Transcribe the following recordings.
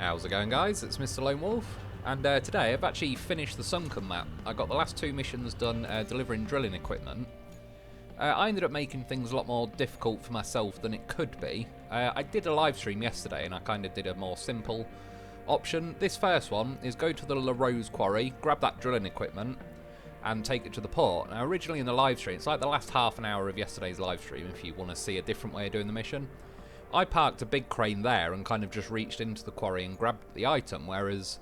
How's it going, guys? It's Mr. Lone Wolf, and today I've actually finished the Sunken map. I got the last two missions done delivering drilling equipment. I ended up making things a lot more difficult for myself than it could be. I did a live stream yesterday and I kind of did a more simple option. This first one is go to the Quarry, grab that drilling equipment and take it to the port. Now originally in the live stream, it's like the last half an hour of yesterday's live stream if you want to see a different way of doing the mission. I parked a big crane there and kind of just reached into the quarry and grabbed the item, whereas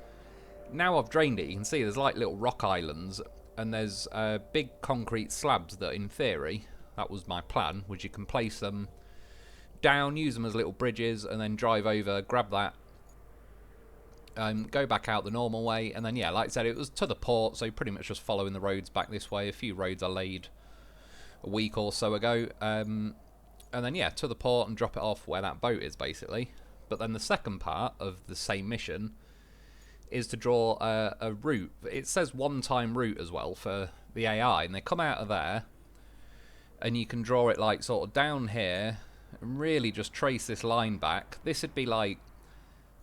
now I've drained it, you can see there's like little rock islands and there's big concrete slabs that in theory, that was my plan, was you can place them down, use them as little bridges and then drive over, grab that, go back out the normal way, and then yeah, like I said, it was to the port, so pretty much just following the roads back this way. A few roads I laid a week or so ago. And then, yeah, to the port and drop it off where that boat is, basically. But then the second part of the same mission is to draw a route. It says one-time route as well for the AI, and they come out of there, and you can draw it, like, sort of down here, and really just trace this line back. This would be, like,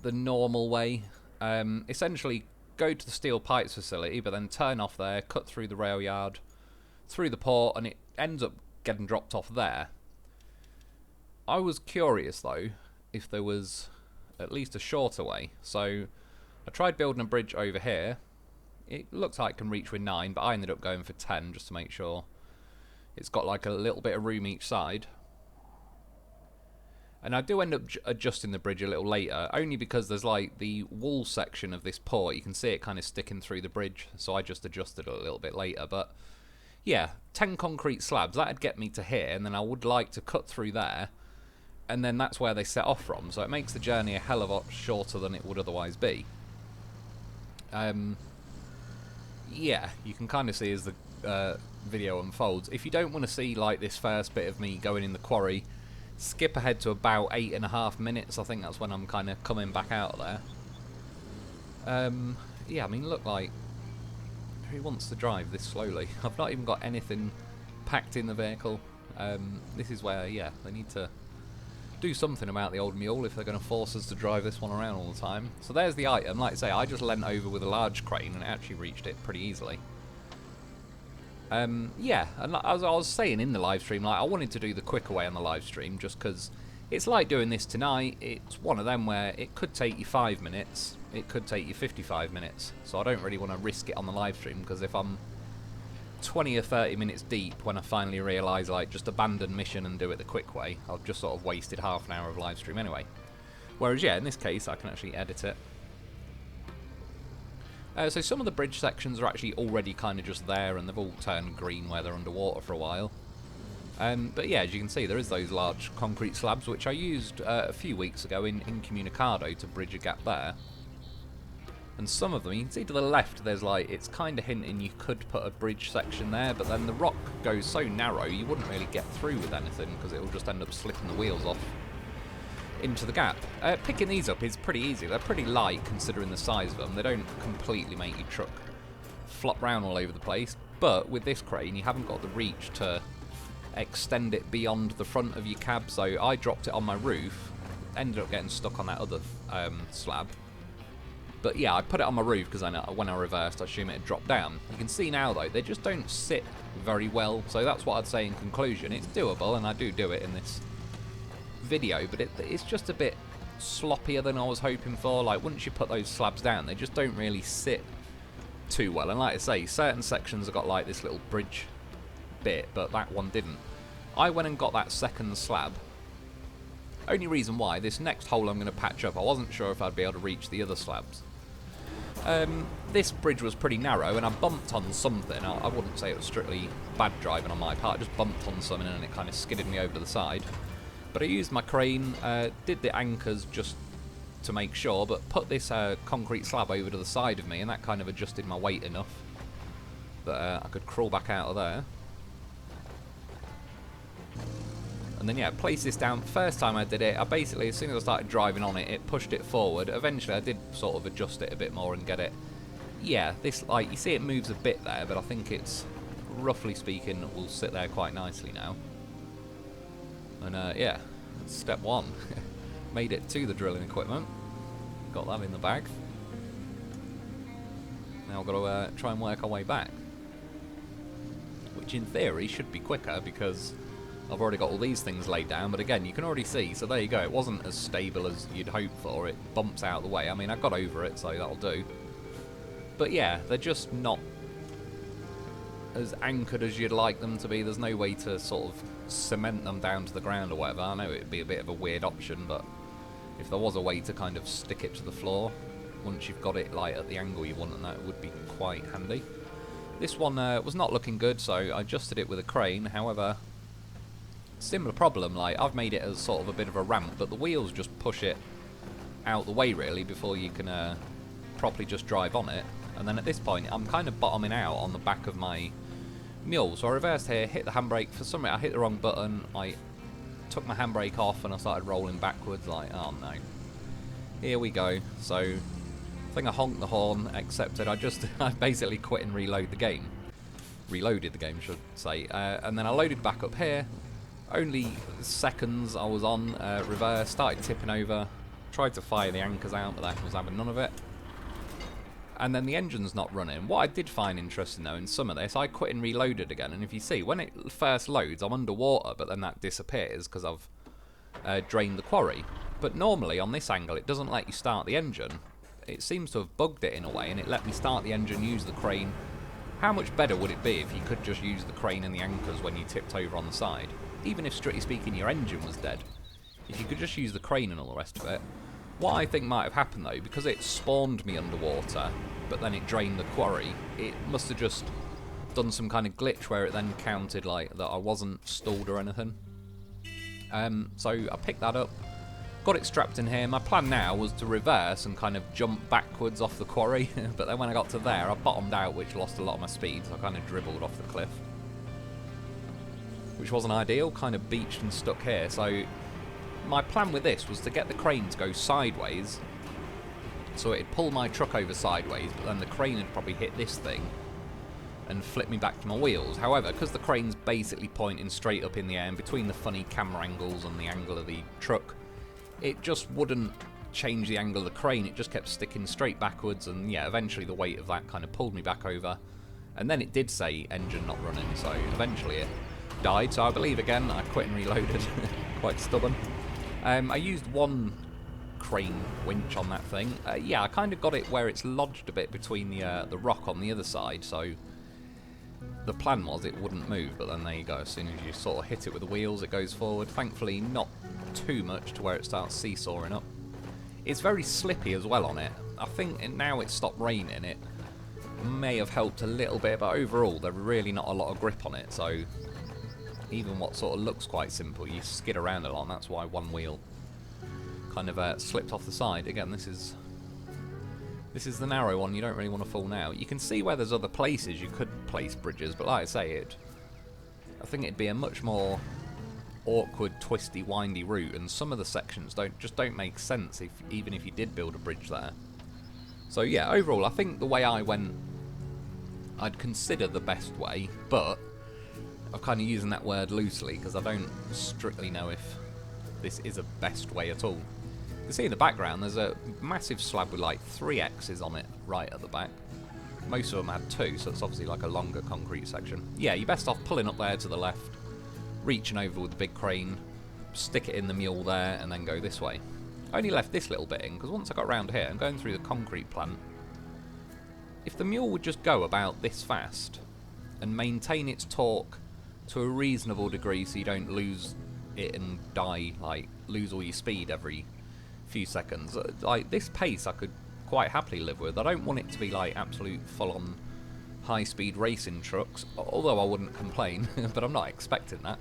the normal way. Essentially, go to the steel pipes facility, but then turn off there, cut through the rail yard, through the port, and it ends up getting dropped off there. I was curious though if there was at least a shorter way, so I tried building a bridge over here. It looks like it can reach with 9, but I ended up going for 10 just to make sure it's got like a little bit of room each side. And I do end up adjusting the bridge a little later, only because there's like the wall section of this port, you can see it kind of sticking through the bridge, so I just adjusted it a little bit later. But yeah, 10 concrete slabs, that'd get me to here, and then I would like to cut through there. And then that's where they set off from, so it makes the journey a hell of a lot shorter than it would otherwise be. Yeah, you can kind of see as the video unfolds. If you don't want to see like this first bit of me going in the quarry, skip ahead to about 8.5 minutes. I think that's when I'm kind of coming back out of there. Yeah, I mean, look, like, who wants to drive this slowly? I've not even got anything packed in the vehicle. This is where, yeah, they need to do something about the old mule if they're going to force us to drive this one around all the time. So there's the item. Like I say, I just leant over with a large crane and it actually reached it pretty easily. Yeah, and as I was saying in the live stream, like I wanted to do the quicker way on the live stream just because it's like doing this tonight. It's one of them where it could take you 5 minutes, it could take you 55 minutes. So I don't really want to risk it on the live stream because if I'm 20 or 30 minutes deep when I finally realise, like, just abandon mission and do it the quick way, I've just sort of wasted half an hour of live stream anyway. Whereas, yeah, in this case, I can actually edit it. So some of the bridge sections are actually already kind of just there, and they've all turned green where they're underwater for a while. But yeah, as you can see, there is those large concrete slabs, which I used a few weeks ago in Incommunicado to bridge a gap there. And some of them, you can see to the left, there's like, it's kind of hinting you could put a bridge section there, but then the rock goes so narrow, you wouldn't really get through with anything, because it will just end up slipping the wheels off into the gap. Picking these up is pretty easy. They're pretty light, considering the size of them. They don't completely make your truck flop around all over the place, but with this crane, you haven't got the reach to extend it beyond the front of your cab, so I dropped it on my roof, ended up getting stuck on that other slab. But yeah, I put it on my roof because when I reversed, I assume it had dropped down. You can see now, though, they just don't sit very well. So that's what I'd say in conclusion. It's doable, and I do it in this video, but it's just a bit sloppier than I was hoping for. Like, once you put those slabs down, they just don't really sit too well. And like I say, certain sections have got like this little bridge bit, but that one didn't. I went and got that second slab. Only reason why, this next hole I'm going to patch up, I wasn't sure if I'd be able to reach the other slabs. This bridge was pretty narrow and I bumped on something. I wouldn't say it was strictly bad driving on my part, I just bumped on something and it kind of skidded me over to the side. But I used my crane, did the anchors just to make sure, but put this concrete slab over to the side of me, and that kind of adjusted my weight enough that I could crawl back out of there. And then yeah, place this down. First time I did it, I basically, as soon as I started driving on it, it pushed it forward. Eventually I did sort of adjust it a bit more and get it. Yeah, this, like, you see it moves a bit there, but I think it's, roughly speaking, will sit there quite nicely now. And yeah, step one. Made it to the drilling equipment. Got that in the bag. Now I've got to try and work our way back. Which in theory should be quicker because I've already got all these things laid down, but again, you can already see, so there you go, it wasn't as stable as you'd hope for, it bumps out of the way. I mean, I got over it, so that'll do. But yeah, they're just not as anchored as you'd like them to be. There's no way to sort of cement them down to the ground or whatever. I know it'd be a bit of a weird option, but if there was a way to kind of stick it to the floor, once you've got it like at the angle you want, and that would be quite handy. This one was not looking good, so I adjusted it with a crane. However, similar problem, like I've made it as sort of a bit of a ramp, but the wheels just push it out the way really before you can properly just drive on it. And then at this point I'm kind of bottoming out on the back of my mule, so I reversed here, hit the handbrake. For some reason I hit the wrong button, I took my handbrake off and I started rolling backwards like, oh no. Here we go. So I think I honked the horn, accepted. I basically quit and reloaded the game, should say, and then I loaded back up here. Only seconds I was on reverse, started tipping over, tried to fire the anchors out, but that was having none of it. And then the engine's not running. What I did find interesting though in some of this, I quit and reloaded again, and if you see, when it first loads, I'm underwater, but then that disappears because I've drained the quarry. But normally on this angle, it doesn't let you start the engine. It seems to have bugged it in a way, and it let me start the engine, use the crane. How much better would it be if you could just use the crane and the anchors when you tipped over on the side? Even if, strictly speaking, your engine was dead. If you could just use the crane and all the rest of it. What I think might have happened, though, because it spawned me underwater, but then it drained the quarry, it must have just done some kind of glitch where it then counted, like, that I wasn't stalled or anything. So I picked that up, got it strapped in here. My plan now was to reverse and kind of jump backwards off the quarry, but then when I got to there, I bottomed out, which lost a lot of my speed, so I kind of dribbled off the cliff. Which wasn't ideal, kind of beached and stuck here. So my plan with this was to get the crane to go sideways, so it'd pull my truck over sideways, but then the crane would probably hit this thing and flip me back to my wheels. However, because the crane's basically pointing straight up in the air, and between the funny camera angles and the angle of the truck, it just wouldn't change the angle of the crane, it just kept sticking straight backwards, and yeah, eventually the weight of that kind of pulled me back over. And then it did say engine not running, so eventually it died, so I believe again I quit and reloaded. Quite stubborn. I used one crane winch on that thing. Yeah, I kind of got it where it's lodged a bit between the rock on the other side, so the plan was it wouldn't move, but then there you go, as soon as you sort of hit it with the wheels it goes forward. Thankfully not too much to where it starts seesawing up. It's very slippy as well on it. I think now it's stopped raining, it may have helped a little bit, but overall there's really not a lot of grip on it, so even what sort of looks quite simple, you skid around a lot, and that's why one wheel kind of slipped off the side. Again, this is the narrow one, you don't really want to fall now. You can see where there's other places you could place bridges, but like I say, I think it'd be a much more awkward, twisty, windy route, and some of the sections just don't make sense even if you did build a bridge there. So yeah, overall, I think the way I went, I'd consider the best way, but I'm kind of using that word loosely because I don't strictly know if this is a best way at all. You can see in the background there's a massive slab with like 3 X's on it right at the back. Most of them had 2, so it's obviously like a longer concrete section. Yeah, you're best off pulling up there to the left, reaching over with the big crane, stick it in the mule there, and then go this way. I only left this little bit in because once I got around here and going through the concrete plant, if the mule would just go about this fast and maintain its torque to a reasonable degree so you don't lose it and die, like lose all your speed every few seconds, like this pace I could quite happily live with. I don't want it to be like absolute full-on high-speed racing trucks, although I wouldn't complain, but I'm not expecting that.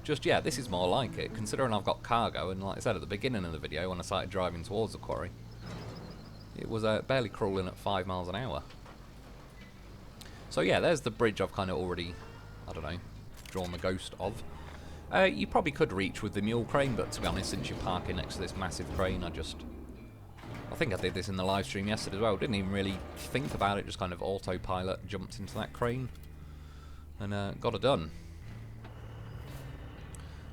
Just, yeah, this is more like it, considering I've got cargo, and like I said at the beginning of the video when I started driving towards the quarry, it was barely crawling at 5 miles an hour. So yeah, there's the bridge I've kind of already, I don't know, drawn the ghost of. You probably could reach with the mule crane, but to be honest, since you're parking next to this massive crane, I think I did this in the live stream yesterday as well, didn't even really think about it, just kind of autopilot jumped into that crane and got it done.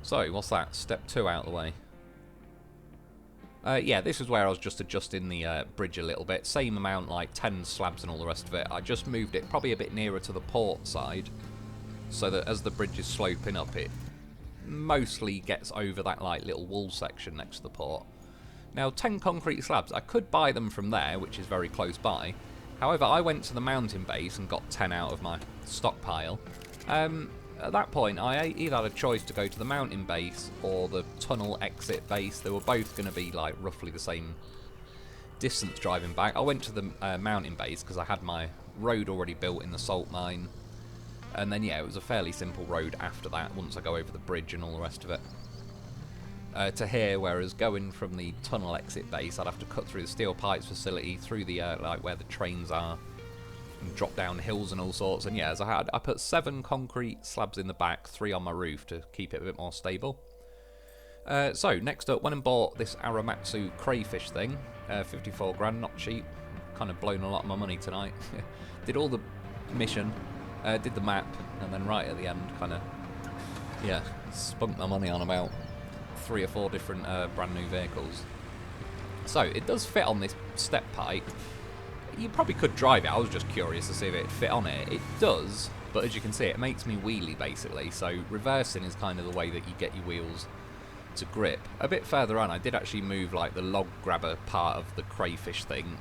So, what's that? Step 2 out of the way. Yeah, this is where I was just adjusting the bridge a little bit. Same amount, like 10 slabs and all the rest of it. I just moved it probably a bit nearer to the port side, so that as the bridge is sloping up, it mostly gets over that like little wall section next to the port. Now, 10 concrete slabs, I could buy them from there, which is very close by. However, I went to the mountain base and got 10 out of my stockpile. At that point, I either had a choice to go to the mountain base or the tunnel exit base. They were both going to be like roughly the same distance driving back. I went to the mountain base because I had my road already built in the salt mine. And then, yeah, it was a fairly simple road after that, once I go over the bridge and all the rest of it. To here, whereas going from the tunnel exit base, I'd have to cut through the steel pipes facility, through the, like, where the trains are, and drop down hills and all sorts. And yeah, as I put 7 concrete slabs in the back, 3 on my roof to keep it a bit more stable. So, next up, went and bought this Aramatsu crayfish thing, 54 grand, not cheap. Kind of blown a lot of my money tonight. Did all the mission, did the map, and then right at the end, kind of, yeah, spunked my money on about 3 or 4 different brand new vehicles. So it does fit on this step pipe. You probably could drive it. I was just curious to see if it fit on it. It does, but as you can see, it makes me wheelie basically. So reversing is kind of the way that you get your wheels to grip. A bit further on, I did actually move like the log grabber part of the crayfish thing,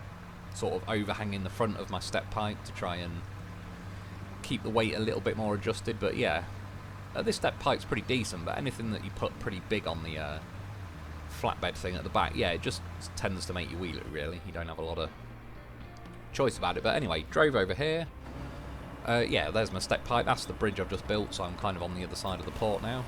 sort of overhanging the front of my step pipe to try and keep the weight a little bit more adjusted. But yeah, this step pipe's pretty decent, but anything that you put pretty big on the flatbed thing at the back, yeah, it just tends to make you wheel it, really. You don't have a lot of choice about it. But anyway, drove over here. Yeah, there's my step pipe. That's the bridge I've just built, so I'm kind of on the other side of the port now.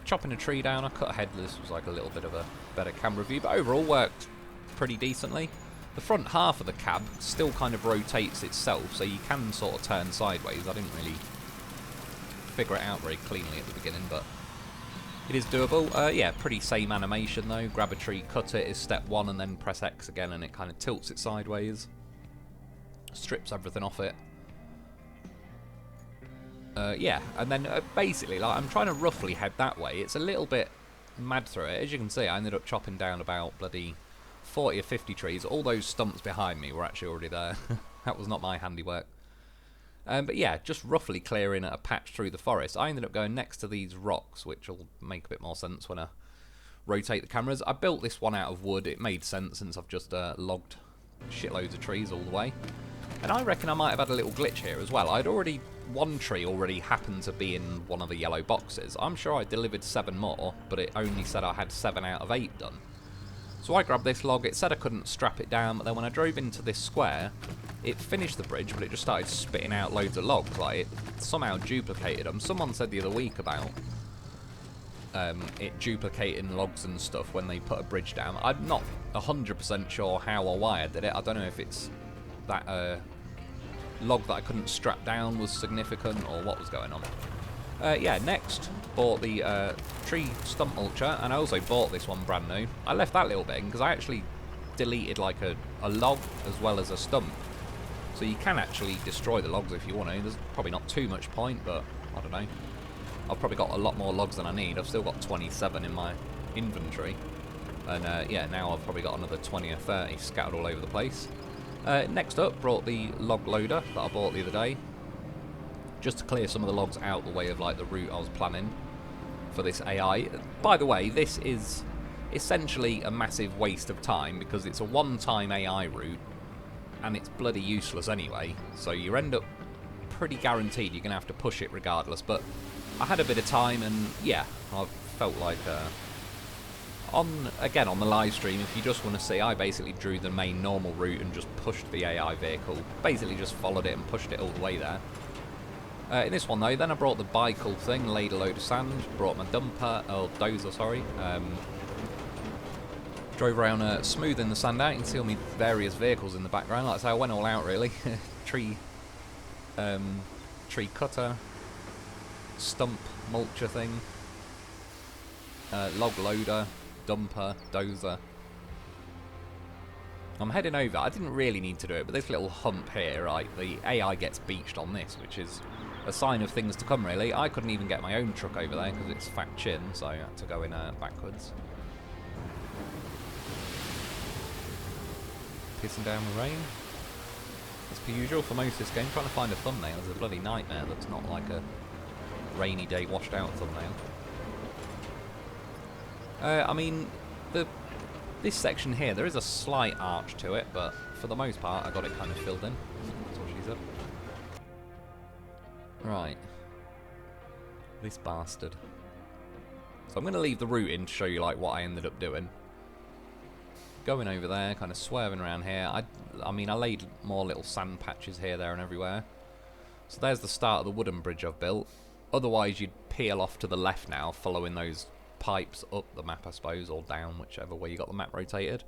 Chopping a tree down. I cut ahead. This was like a little bit of a better camera view, but overall worked pretty decently. The front half of the cab still kind of rotates itself, so you can sort of turn sideways. I didn't really figure it out very cleanly at the beginning, but it is doable. Yeah, pretty same animation though. Grab a tree, cut it is step 1, and then press X again and it kind of tilts it sideways. Strips everything off it. Yeah, and then basically, like, I'm trying to roughly head that way. It's a little bit mad through it. As you can see, I ended up chopping down about bloody 40 or 50 trees. All those stumps behind me were actually already there. That was not my handiwork. But yeah, just roughly clearing a patch through the forest. I ended up going next to these rocks, which will make a bit more sense when I rotate the cameras. I built this one out of wood. It made sense since I've just logged shitloads of trees all the way. And I reckon I might have had a little glitch here as well. One tree already happened to be in one of the yellow boxes. I'm sure I delivered 7 more, but it only said I had 7 out of 8 done. So I grabbed this log. It said I couldn't strap it down, but then when I drove into this square, it finished the bridge, but it just started spitting out loads of logs. Like, it somehow duplicated them. Someone said the other week about it duplicating logs and stuff when they put a bridge down. I'm not 100% sure how or why I did it. I don't know if it's that log that I couldn't strap down was significant or what was going on. Yeah, next, bought the tree stump mulcher, and I also bought this one brand new. I left that little bit because I actually deleted like a log as well as a stump. So you can actually destroy the logs if you want to. There's probably not too much point, but I don't know. I've probably got a lot more logs than I need. I've still got 27 in my inventory. And yeah, now I've probably got another 20 or 30 scattered all over the place. Next up, brought the log loader that I bought the other day, just to clear some of the logs out the way of like the route I was planning for this AI. By the way, this is essentially a massive waste of time because it's a one-time AI route and it's bloody useless anyway, so you end up pretty guaranteed you're going to have to push it regardless. But I had a bit of time and yeah, I felt like on the live stream, if you just want to see, I basically drew the main normal route and just pushed the AI vehicle. Basically just followed it and pushed it all the way there. In this one though, then I brought the bicycle thing, laid a load of sand, brought my dozer, sorry. Drove around smoothing the sand out. You can see all my various vehicles in the background. Like I say, I went all out really. Tree cutter, stump mulcher thing, log loader, dumper, dozer. I'm heading over. I didn't really need to do it, but this little hump here, right, the AI gets beached on this, which is a sign of things to come really. I couldn't even get my own truck over there because it's fat chin, so I had to go in backwards. pissing down with rain. As per usual for most of this game, trying to find a thumbnail is a bloody nightmare that's not like a rainy day washed out thumbnail. I mean, this section here, there is a slight arch to it, but for the most part I got it kind of filled in. That's what she said. Right. This bastard. So I'm going to leave the route in to show you like what I ended up doing. Going over there, kind of swerving around here. I mean, I laid more little sand patches here, there and everywhere. So there's the start of the wooden bridge I've built. Otherwise you'd peel off to the left now, following those pipes up the map, I suppose, or down, whichever way you got the map rotated.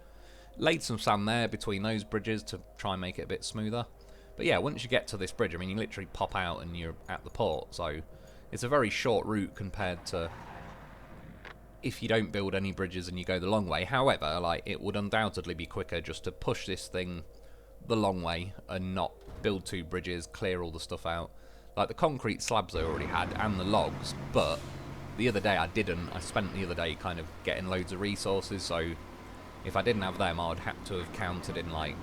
Laid some sand there between those bridges to try and make it a bit smoother. But yeah, once you get to this bridge, I mean, you literally pop out and you're at the port, so it's a very short route compared to if you don't build any bridges and you go the long way. However, like, it would undoubtedly be quicker just to push this thing the long way and not build two bridges, clear all the stuff out. Like the concrete slabs I already had and the logs, but the other day I didn't. I spent the other day kind of getting loads of resources, so if I didn't have them I would have to have counted in like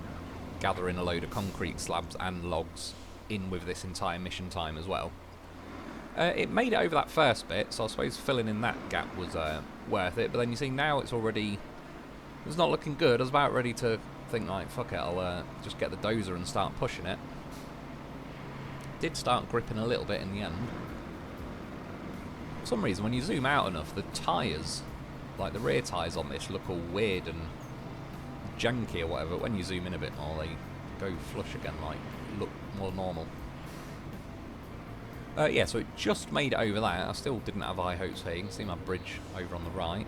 gathering a load of concrete slabs and logs in with this entire mission time as well. It made it over that first bit, so I suppose filling in that gap was worth it, but then you see now it's not looking good. I was about ready to think like, fuck it, I'll just get the dozer and start pushing it. Did start gripping a little bit in the end. For some reason when you zoom out enough, the tyres, like the rear tyres on this, look all weird and janky or whatever. When you zoom in a bit more they go flush again, like look more normal. Yeah, so it just made it over that. I still didn't have high hopes here. You can see my bridge over on the right.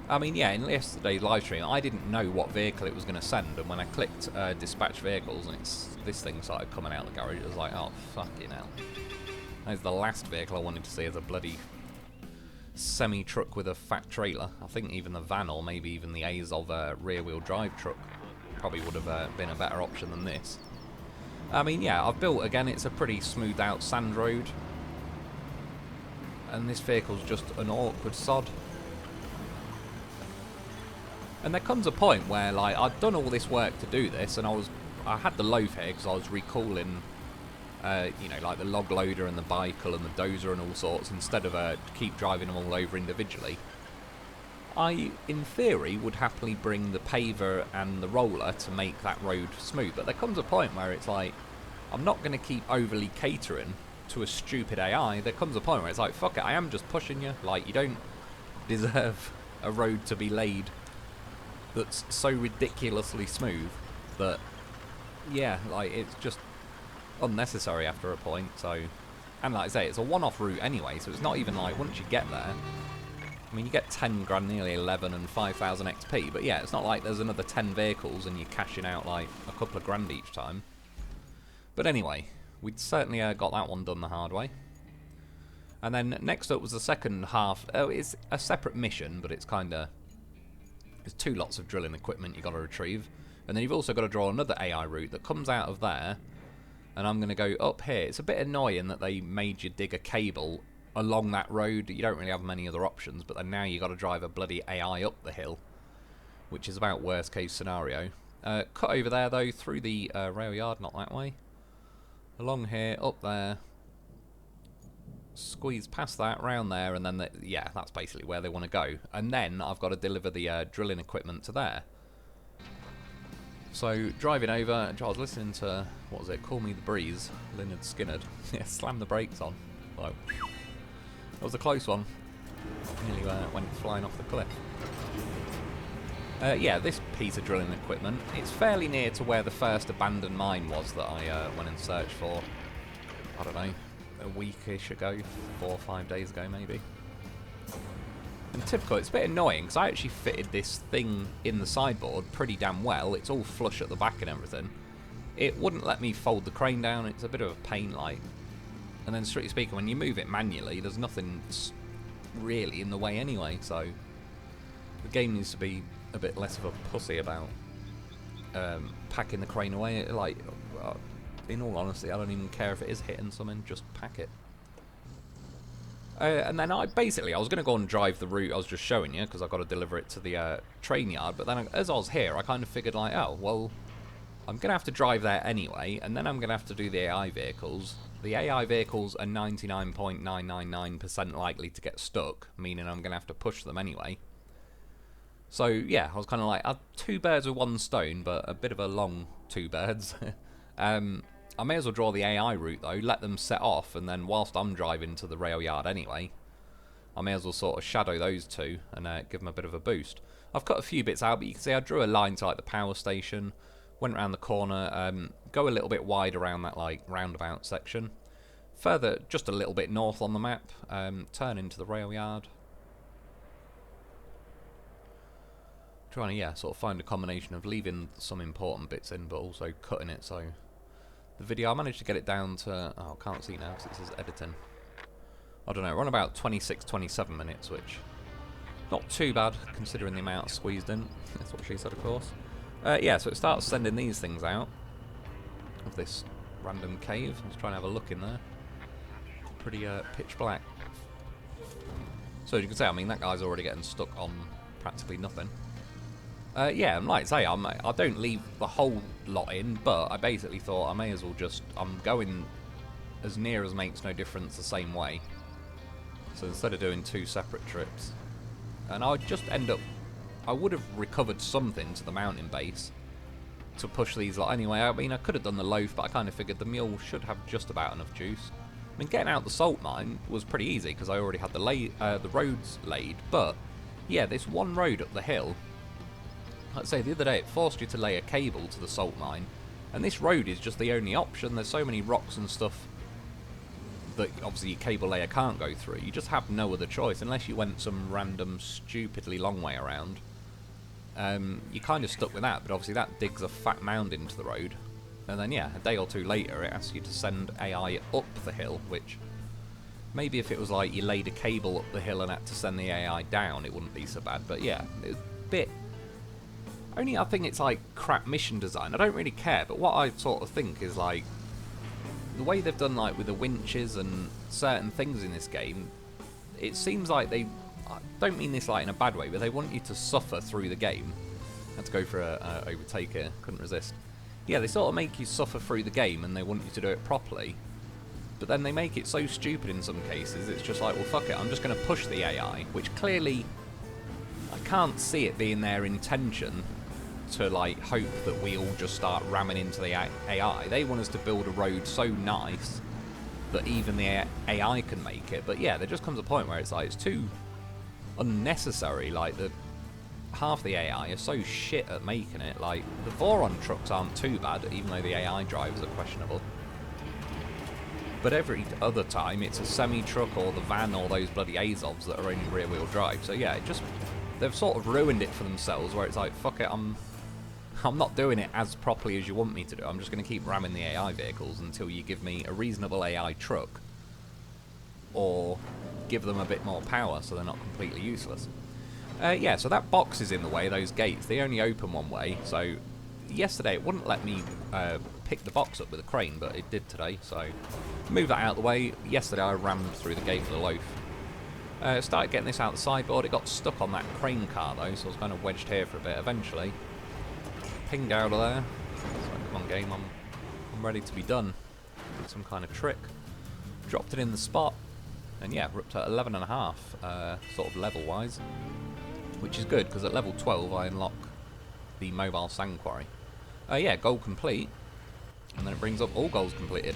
I mean, yeah, in yesterday's live stream, I didn't know what vehicle it was going to send, and when I clicked dispatch vehicles and this thing started coming out of the garage, it was like, oh, fucking hell. That's the last vehicle I wanted to see, as a bloody semi-truck with a fat trailer. I think even the van, or maybe even the Azov rear-wheel drive truck, probably would have been a better option than this. I mean, yeah, I've built, again, it's a pretty smoothed out sand road. And this vehicle's just an awkward sod. And there comes a point where, like, I'd done all this work to do this, and I had the loaf here because I was recalling, you know, like the log loader and the bicycle and the dozer and all sorts, instead of keep driving them all over individually. I, in theory, would happily bring the paver and the roller to make that road smooth, but there comes a point where it's like, I'm not going to keep overly catering to a stupid AI. There comes a point where it's like, fuck it, I am just pushing you. Like, you don't deserve a road to be laid that's so ridiculously smooth that, yeah, like, it's just unnecessary after a point. So, and like I say, it's a one-off route anyway, so it's not even like, once you get there, I mean, you get 10 grand, nearly 11 and 5,000 XP, but yeah, it's not like there's another 10 vehicles and you're cashing out like a couple of grand each time. But anyway, we'd certainly got that one done the hard way. And then next up was the second half. Oh, it's a separate mission, but it's kind of, there's two lots of drilling equipment you've got to retrieve. And then you've also got to draw another AI route that comes out of there. And I'm going to go up here. It's a bit annoying that they made you dig a cable along that road. You don't really have many other options, but then now you got to drive a bloody AI up the hill, which is about worst case scenario. Cut over there though, through the rail yard, not that way. Along here, up there, squeeze past that, round there, and then yeah, that's basically where they want to go. And then I've got to deliver the drilling equipment to there. So driving over, I was listening to, what was it, Call Me the Breeze, Lynyrd Skynyrd. Yeah, slam the brakes on. Like, that was a close one. Nearly went flying off the cliff. Yeah, this piece of drilling equipment, it's fairly near to where the first abandoned mine was that I went and searched for, I don't know, a weekish ago, 4 or 5 days ago maybe. And typical, it's a bit annoying because I actually fitted this thing in the sideboard pretty damn well. It's all flush at the back and everything. It wouldn't let me fold the crane down. It's a bit of a pain, like. And then, strictly speaking, when you move it manually, there's nothing really in the way anyway. So the game needs to be a bit less of a pussy about packing the crane away. Like, in all honesty, I don't even care if it is hitting something. Just pack it. And then I was going to go and drive the route I was just showing you, because I've got to deliver it to the train yard. But then as I was here, I kind of figured like, oh, well, I'm going to have to drive there anyway, and then I'm going to have to do the AI vehicles. The AI vehicles are 99.999% likely to get stuck, meaning I'm going to have to push them anyway. So, yeah, I was kind of like, two birds with one stone, but a bit of a long two birds. I may as well draw the AI route, though, let them set off, and then whilst I'm driving to the rail yard anyway, I may as well sort of shadow those two and give them a bit of a boost. I've cut a few bits out, but you can see I drew a line to, like, the power station, went around the corner, go a little bit wide around that, like, roundabout section. Further, just a little bit north on the map, turn into the rail yard. Trying to, yeah, sort of find a combination of leaving some important bits in, but also cutting it, so the video, I managed to get it down to, oh, I can't see now because it says editing. I don't know, we're on about 26, 27 minutes, which, not too bad, considering the amount squeezed in. That's what she said, of course. Yeah, so it starts sending these things out of this random cave. Let's try and have a look in there. Pretty pitch black. So as you can see, I mean, that guy's already getting stuck on practically nothing. Yeah, and like I say, I don't leave the whole lot in, but I basically thought I may as well just, I'm going as near as makes no difference the same way. So instead of doing two separate trips, and I would just end up, I would have recovered something to the mountain base to push these lot anyway. I mean, I could have done the loaf, but I kind of figured the mule should have just about enough juice. I mean, getting out the salt mine was pretty easy because I already had the roads laid, but yeah, this one road up the hill, like I say, the other day it forced you to lay a cable to the salt mine, and this road is just the only option. There's so many rocks and stuff that obviously your cable layer can't go through. You just have no other choice unless you went some random stupidly long way around. You're kind of stuck with that, but obviously that digs a fat mound into the road, and then yeah, a day or two later it asks you to send AI up the hill, which maybe if it was like you laid a cable up the hill and had to send the AI down, it wouldn't be so bad. But yeah, it's a bit, only I think it's like crap mission design. I don't really care, but what I sort of think is like the way they've done like with the winches and certain things in this game, it seems like they, I don't mean this like in a bad way, but they want you to suffer through the game. I had to go for a overtake here, couldn't resist. Yeah, they sort of make you suffer through the game and they want you to do it properly, but then they make it so stupid in some cases, it's just like, well fuck it, I'm just going to push the AI, which clearly I can't see it being their intention to like hope that we all just start ramming into the AI. They want us to build a road so nice that even the AI can make it, but yeah, there just comes a point where it's like, it's too unnecessary. Like, half the AI are so shit at making it. Like, the Voron trucks aren't too bad, even though the AI drivers are questionable. But every other time, it's a semi-truck or the van or those bloody Azovs that are only rear-wheel drive. So yeah, it just, they've sort of ruined it for themselves, where it's like, fuck it, I'm not doing it as properly as you want me to do. I'm just going to keep ramming the AI vehicles until you give me a reasonable AI truck, or give them a bit more power so they're not completely useless. Yeah, so that box is in the way, those gates. They only open one way, so yesterday it wouldn't let me pick the box up with a crane, but it did today, so move that out of the way. Yesterday I rammed through the gate with a loaf. Started getting this out the sideboard. It got stuck on that crane car though, so I was kind of wedged here for a bit. Eventually pinged out of there. So come on game, I'm ready to be done with some kind of trick. Dropped it in the spot, and yeah, we're up to 11.5 sort of level wise, which is good because at level 12 I unlock the mobile sand quarry. Yeah, goal complete, and then it brings up all goals completed.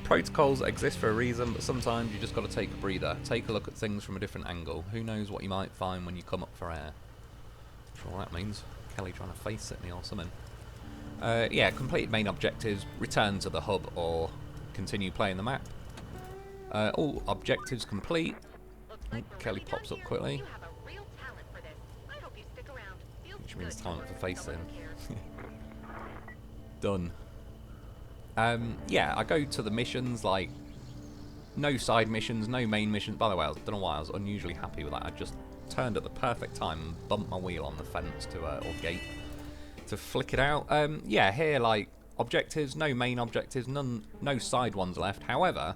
Protocols exist for a reason, but sometimes you just got to take a breather, take a look at things from a different angle. Who knows what you might find when you come up for air. Not sure what that means. Kelly trying to face at me or something. Yeah, completed main objectives, return to the hub or continue playing the map. All objectives complete. Kelly pops up quickly, which means talent for facing. Done. Yeah, I go to the missions, like, no side missions, no main missions. By the way, I don't know why I was unusually happy with that. I just turned at the perfect time and bumped my wheel on the fence to, or gate, to flick it out. Yeah, here, like, objectives, no main objectives, no side ones left. However,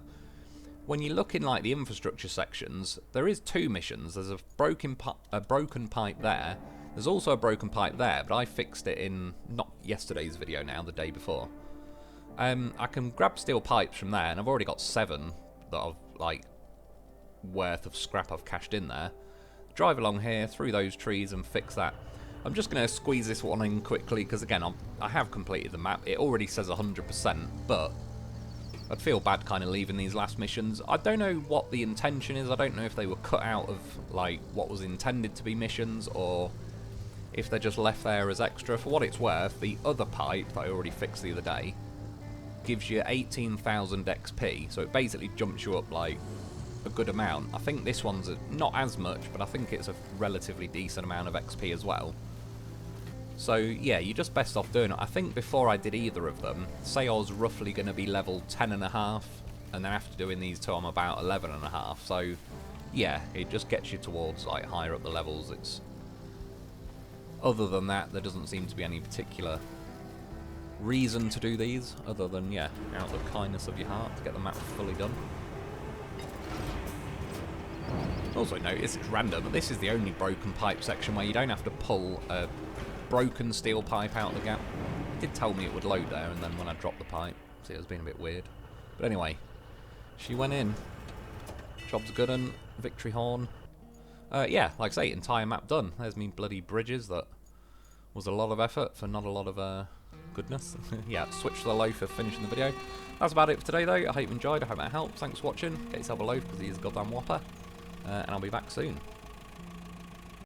when you look in like the infrastructure sections, there is 2 missions. There's a broken pipe there. There's also a broken pipe there, but I fixed it in not yesterday's video now, the day before. I can grab steel pipes from there, and I've already got 7 that I've like worth of scrap I've cached in there. Drive along here through those trees and fix that. I'm just going to squeeze this one in quickly because again I have completed the map. It already says 100%, but I'd feel bad kind of leaving these last missions. I don't know what the intention is. I don't know if they were cut out of like what was intended to be missions, or if they're just left there as extra. For what it's worth, the other pipe that I already fixed the other day gives you 18,000 XP, so it basically jumps you up like a good amount. I think this one's not as much, but I think it's a relatively decent amount of XP as well. So yeah, you're just best off doing it. I think before I did either of them, say I was roughly going to be level 10.5, and then after doing these 2 I'm about 11.5, so yeah, it just gets you towards like higher up the levels. It's other than that, there doesn't seem to be any particular reason to do these, other than, yeah, out of the kindness of your heart to get the map fully done. Also notice it's random, but this is the only broken pipe section where you don't have to pull a broken steel pipe out of the gap. It did tell me it would load there, and then when I dropped the pipe, see, it was being a bit weird. But anyway, she went in. Job's good, and victory horn. Yeah, like I say, entire map done. There's me bloody bridges. That was a lot of effort for not a lot of goodness. Yeah, switch to the loaf for finishing the video. That's about it for today, though. I hope you enjoyed. I hope that helped. Thanks for watching. Get yourself a loaf because he is a goddamn whopper. And I'll be back soon.